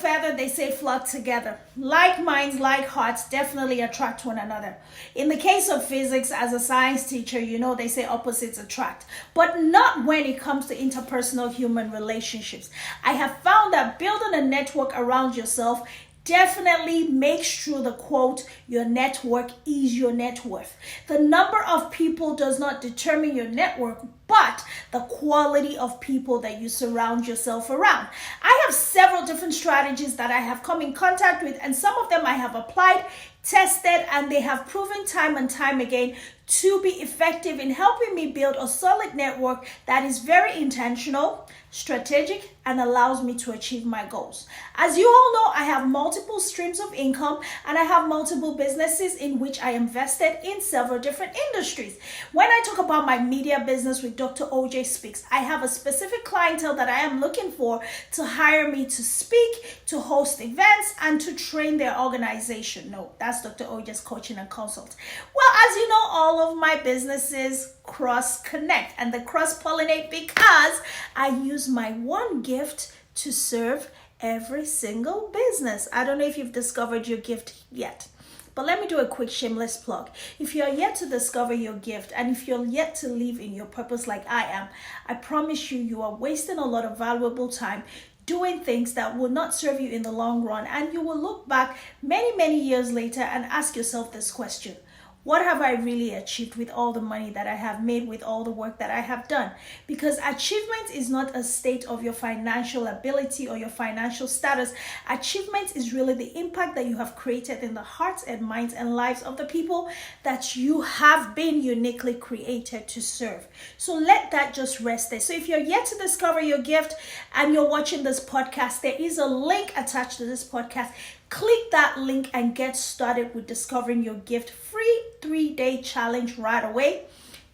feather, they say flock together. Like minds, like hearts definitely attract one another. In the case of physics, as a science teacher, they say opposites attract, but not when it comes to interpersonal human relationships. I have found that building a network around yourself definitely makes true the quote, your network is your net worth. The number of people does not determine your network, but the quality of people that you surround yourself around. I have several different strategies that I have come in contact with, and some of them I have applied, tested, and they have proven time and time again to be effective in helping me build a solid network that is very intentional, strategic, and allows me to achieve my goals. As you all know, I have multiple streams of income and I have multiple businesses in which I invested in several different industries. When I talk about my media business with Dr. OJ Speaks, I have a specific clientele that I am looking for to hire me to speak, to host events, and to train their organization. No, that's Dr. OJ's coaching and consult. Well, as you know, all of my businesses cross-connect and they cross-pollinate because I use my one gift to serve every single business. I don't know if you've discovered your gift yet, but let me do a quick shameless plug. If you're yet to discover your gift and if you're yet to live in your purpose like I am, I promise you are wasting a lot of valuable time doing things that will not serve you in the long run, and you will look back many years later and ask yourself this question: what have I really achieved with all the money that I have made, with all the work that I have done? Because achievement is not a state of your financial ability or your financial status. Achievement is really the impact that you have created in the hearts and minds and lives of the people that you have been uniquely created to serve. So let that just rest there. So if you're yet to discover your gift and you're watching this podcast, there is a link attached to this podcast. Click that link and get started with discovering your gift. Free 3-day challenge right away.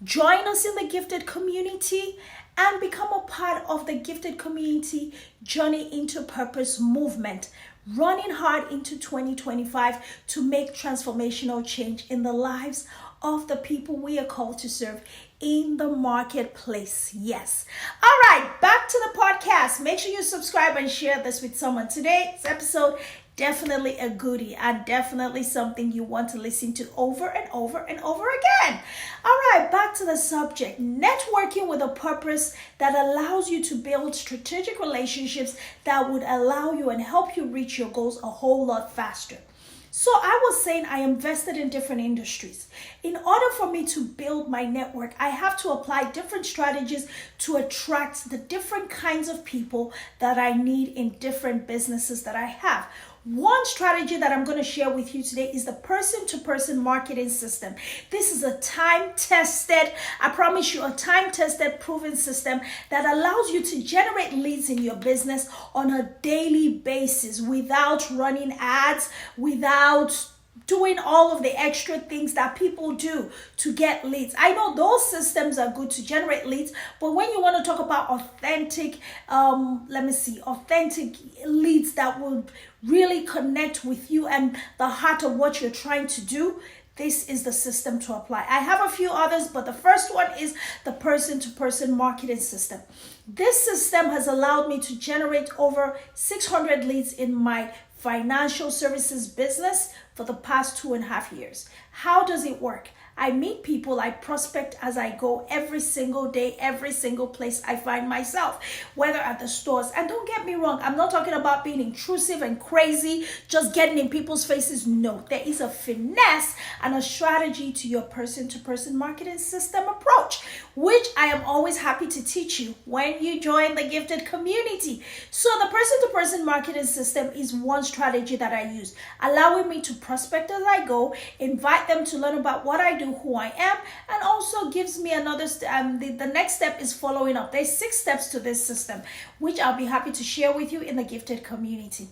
Join us in the gifted community and become a part of the gifted community journey into purpose movement, running hard into 2025 to make transformational change in the lives of the people we are called to serve in the marketplace. Yes. All right, back to the podcast. Make sure you subscribe and share this with someone. Today's episode, definitely a goodie and definitely something you want to listen to over and over and over again. All right, back to the subject. Networking with a purpose that allows you to build strategic relationships that would allow you and help you reach your goals a whole lot faster. So I was saying I invested in different industries. In order for me to build my network, I have to apply different strategies to attract the different kinds of people that I need in different businesses that I have. One strategy that I'm going to share with you today is the person-to-person marketing system. This is a time-tested, I promise you, a time-tested, proven system that allows you to generate leads in your business on a daily basis without running ads, without doing all of the extra things that people do to get leads. I know those systems are good to generate leads, but when you want to talk about authentic leads that will really connect with you and the heart of what you're trying to do, this is the system to apply. I have a few others, but the first one is the person-to-person marketing system. This system has allowed me to generate over 600 leads in my financial services business for the past 2.5 years. How does it work? I meet people, I prospect as I go every single day, every single place I find myself, whether at the stores. And don't get me wrong, I'm not talking about being intrusive and crazy, just getting in people's faces. No, there is a finesse and a strategy to your person-to-person marketing system approach, which I am always happy to teach you when you join the gifted community. So the person-to-person marketing system is one strategy that I use, allowing me to prospect as I go, invite them to learn about what I do, who I am, and also gives me another the next step is following up. There's 6 steps to this system, which I'll be happy to share with you in the gifted community.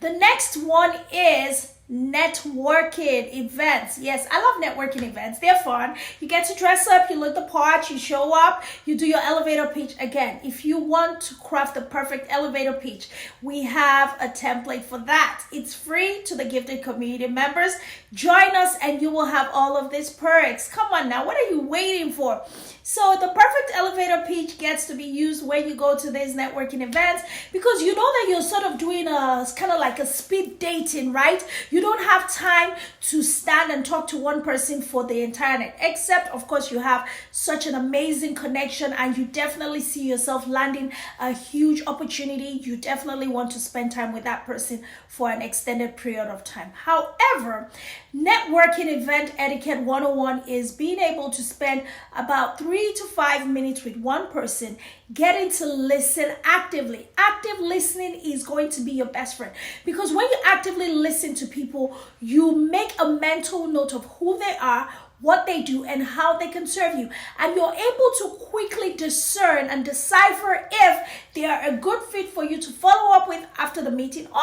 The next one is networking events. Yes, I love networking events. They're fun. You get to dress up, you look the part, you show up, you do your elevator pitch. Again, if you want to craft the perfect elevator pitch, we have a template for that. It's free to the gifted community members. Join us and you will have all of these perks. Come on now, what are you waiting for? So the perfect elevator pitch gets to be used when you go to these networking events, because you know that you're sort of doing a kind of like a speed dating, right? You don't have time to stand and talk to one person for the entire night, except of course you have such an amazing connection and you definitely see yourself landing a huge opportunity. You definitely want to spend time with that person for an extended period of time. However, networking event etiquette 101 is being able to spend about 3 to 5 minutes with one person, getting to listen actively. Active listening is going to be your best friend, because when you actively listen to people, you make a mental note of who they are, what they do, and how they can serve you. And you're able to quickly discern and decipher if they are a good fit for you to follow up with after the meeting, or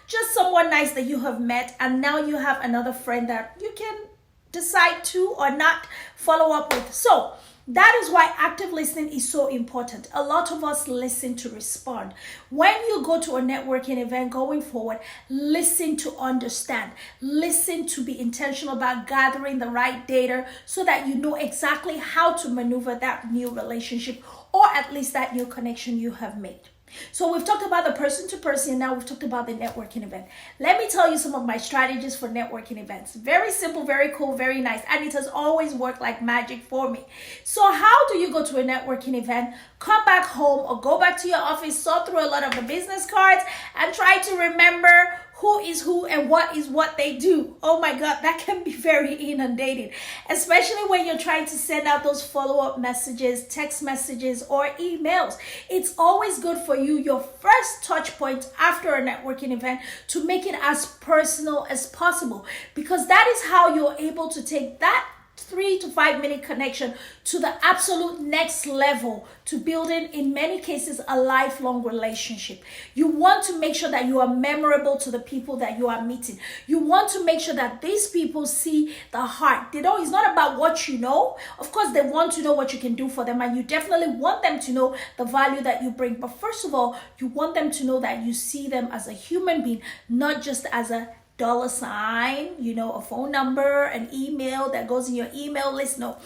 just someone nice that you have met and now you have another friend that you can decide to or not follow up with. So that is why active listening is so important. A lot of us listen to respond. When you go to a networking event going forward, listen to understand. Listen to be intentional about gathering the right data so that you know exactly how to maneuver that new relationship, or at least that new connection you have made. So we've talked about the person to person, now we've talked about the networking event. Let me tell you some of my strategies for networking events. Very simple, very cool, very nice, and it has always worked like magic for me. So how do you go to a networking event, come back home or go back to your office, sort through a lot of the business cards and try to remember who is who and what is what they do? Oh my God, that can be very inundating, especially when you're trying to send out those follow-up messages, text messages, or emails. It's always good for you, your first touch point after a networking event, to make it as personal as possible, because that is how you're able to take that 3 to 5 minute connection to the absolute next level, to building, in many cases, a lifelong relationship. You want to make sure that you are memorable to the people that you are meeting. You want to make sure that these people see the heart. They don't, it's not about what you know. Of course, they want to know what you can do for them, and you definitely want them to know the value that you bring. But first of all, you want them to know that you see them as a human being, not just as a $sign, a phone number, an email that goes in your email list. No,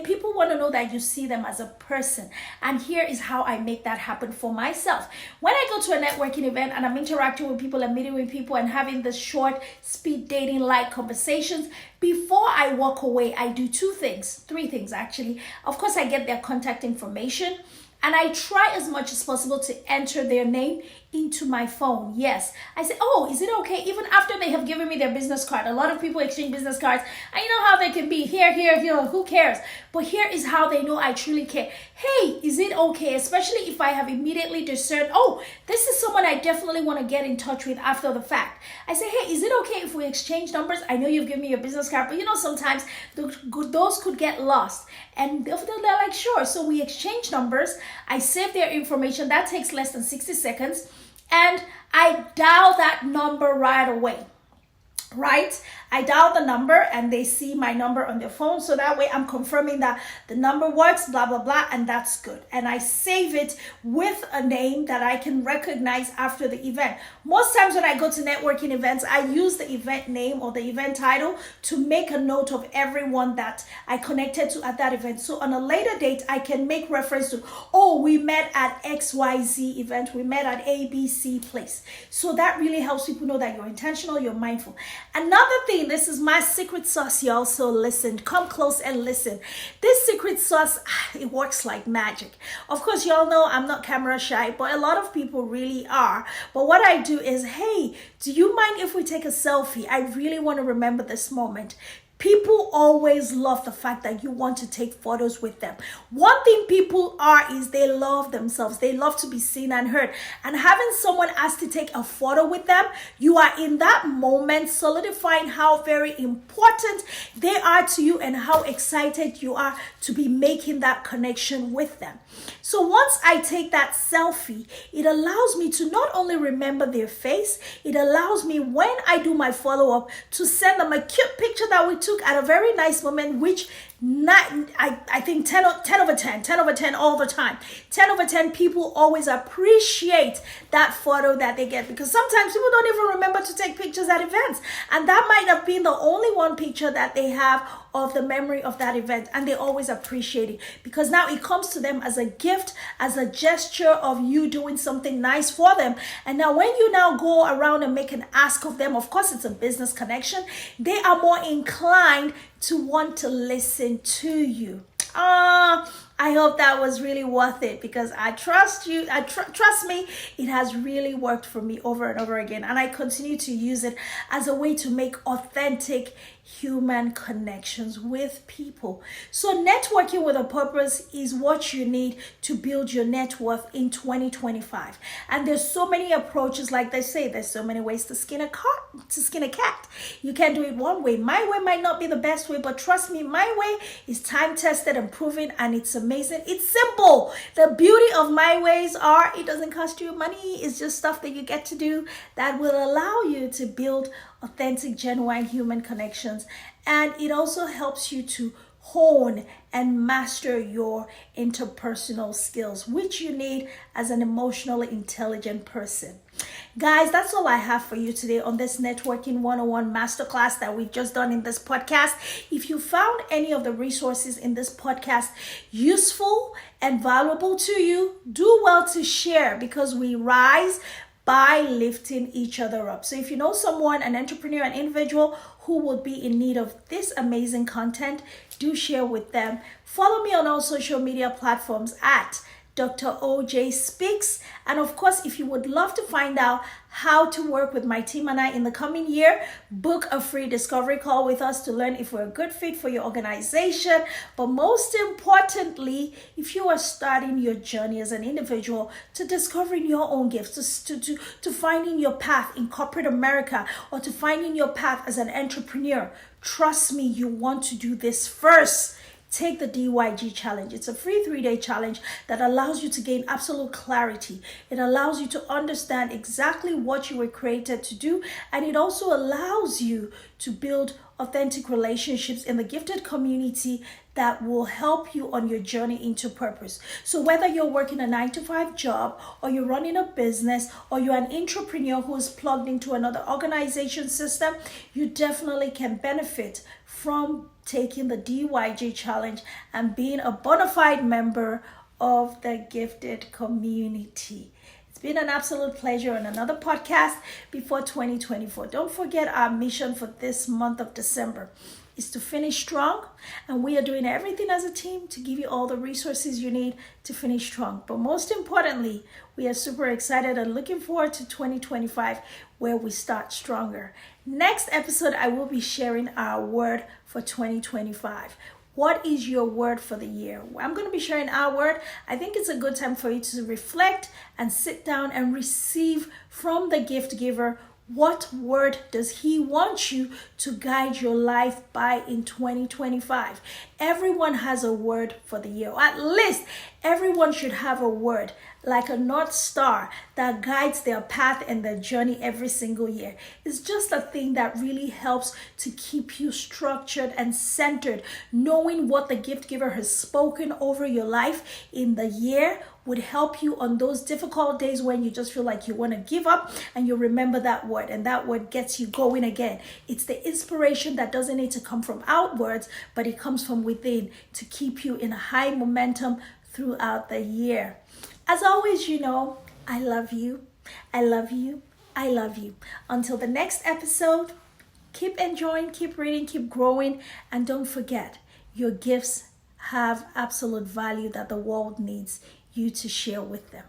people want to know that you see them as a person. And here is how I make that happen for myself. When I go to a networking event and I'm interacting with people and meeting with people and having the short speed dating like conversations, before I walk away, I do 3 things actually. Of course, I get their contact information, and I try as much as possible to enter their name into my phone. Yes, I say, oh, is it okay? Even after they have given me their business card. A lot of people exchange business cards. I know how they can be here, who cares? But here is how they know I truly care. Hey, is it okay? Especially if I have immediately discerned, oh, this is someone I definitely want to get in touch with after the fact. I say, hey, is it okay if we exchange numbers? I know you've given me your business card, but sometimes those could get lost. And they're like, sure. So we exchange numbers. I save their information. That takes less than 60 seconds. And I dial that number right away, right? I dial the number and they see my number on their phone. So that way I'm confirming that the number works, blah, blah, blah, and that's good. And I save it with a name that I can recognize after the event. Most times when I go to networking events, I use the event name or the event title to make a note of everyone that I connected to at that event. So on a later date, I can make reference to, oh, we met at XYZ event. We met at ABC place. So that really helps people know that you're intentional, you're mindful. Another thing, this is my secret sauce, y'all, so listen. Come close and listen. This secret sauce, it works like magic. Of course, y'all know I'm not camera shy, but a lot of people really are. But what I do is, hey, do you mind if we take a selfie? I really want to remember this moment. People always love the fact that you want to take photos with them. One thing people are is they love themselves. They love to be seen and heard. And having someone ask to take a photo with them, you are in that moment solidifying how very important they are to you and how excited you are to be making that connection with them. So once I take that selfie, it allows me to not only remember their face, it allows me when I do my follow-up to send them a cute picture that we took at a very nice moment, which I think 10 over 10 all the time. 10 over 10 people always appreciate that photo that they get, because sometimes people don't even remember to take pictures at events, and that might have been the only one picture that they have of the memory of that event, and they always appreciate it because now it comes to them as a gift, as a gesture of you doing something nice for them. And now when you now go around and make an ask of them, of course it's a business connection, they are more inclined to want to listen to you. I hope that was really worth it, because I trust you. Trust me, it has really worked for me over and over again, and I continue to use it as a way to make authentic human connections with people. So networking with a purpose is what you need to build your net worth in 2025. And there's so many approaches, like they say, there's so many ways to skin a cat. You can do it one way. My way might not be the best way, but trust me, my way is time tested and proven, and it's amazing. It's simple. The beauty of my ways are it doesn't cost you money. It's just stuff that you get to do that will allow you to build authentic, genuine human connections. And it also helps you to hone and master your interpersonal skills, which you need as an emotionally intelligent person. Guys, that's all I have for you today on this Networking 101 masterclass that we've just done in this podcast. If you found any of the resources in this podcast useful and valuable to you, do well to share, because we rise by lifting each other up. So if you know someone, an entrepreneur, an individual who would be in need of this amazing content, do share with them. Follow me on all social media platforms at Dr. OJ Speaks. And of course, if you would love to find out how to work with my team and I in the coming year, book a free discovery call with us to learn if we're a good fit for your organization. But most importantly, if you are starting your journey as an individual to discovering your own gifts, to finding your path in corporate America, or to finding your path as an entrepreneur, trust me, you want to do this first. Take the DYG challenge. It's a free 3-day challenge that allows you to gain absolute clarity. It allows you to understand exactly what you were created to do. And it also allows you to build authentic relationships in the gifted community that will help you on your journey into purpose. So whether you're working a 9-to-5 job, or you're running a business, or you're an entrepreneur who's plugged into another organization system, you definitely can benefit from taking the DYG challenge and being a bona fide member of the gifted community. It's been an absolute pleasure on another podcast before 2024. Don't forget, our mission for this month of December is to finish strong, and we are doing everything as a team to give you all the resources you need to finish strong. But most importantly, we are super excited and looking forward to 2025, where we start stronger. Next episode, I will be sharing our word for 2025. What is your word for the year? I'm going to be sharing our word. I think it's a good time for you to reflect and sit down and receive from the gift giver. What word does he want you to guide your life by in 2025? Everyone has a word for the year. At least everyone should have a word, like a North Star, that guides their path and their journey every single year. It's just a thing that really helps to keep you structured and centered. Knowing what the gift giver has spoken over your life in the year would help you on those difficult days when you just feel like you want to give up, and you remember that word, and that word gets you going again. It's the inspiration that doesn't need to come from outwards, but it comes from within to keep you in a high momentum throughout the year. As always, you know, I love you. I love you. I love you. Until the next episode, keep enjoying, keep reading, keep growing, and don't forget, your gifts have absolute value that the world needs you to share with them.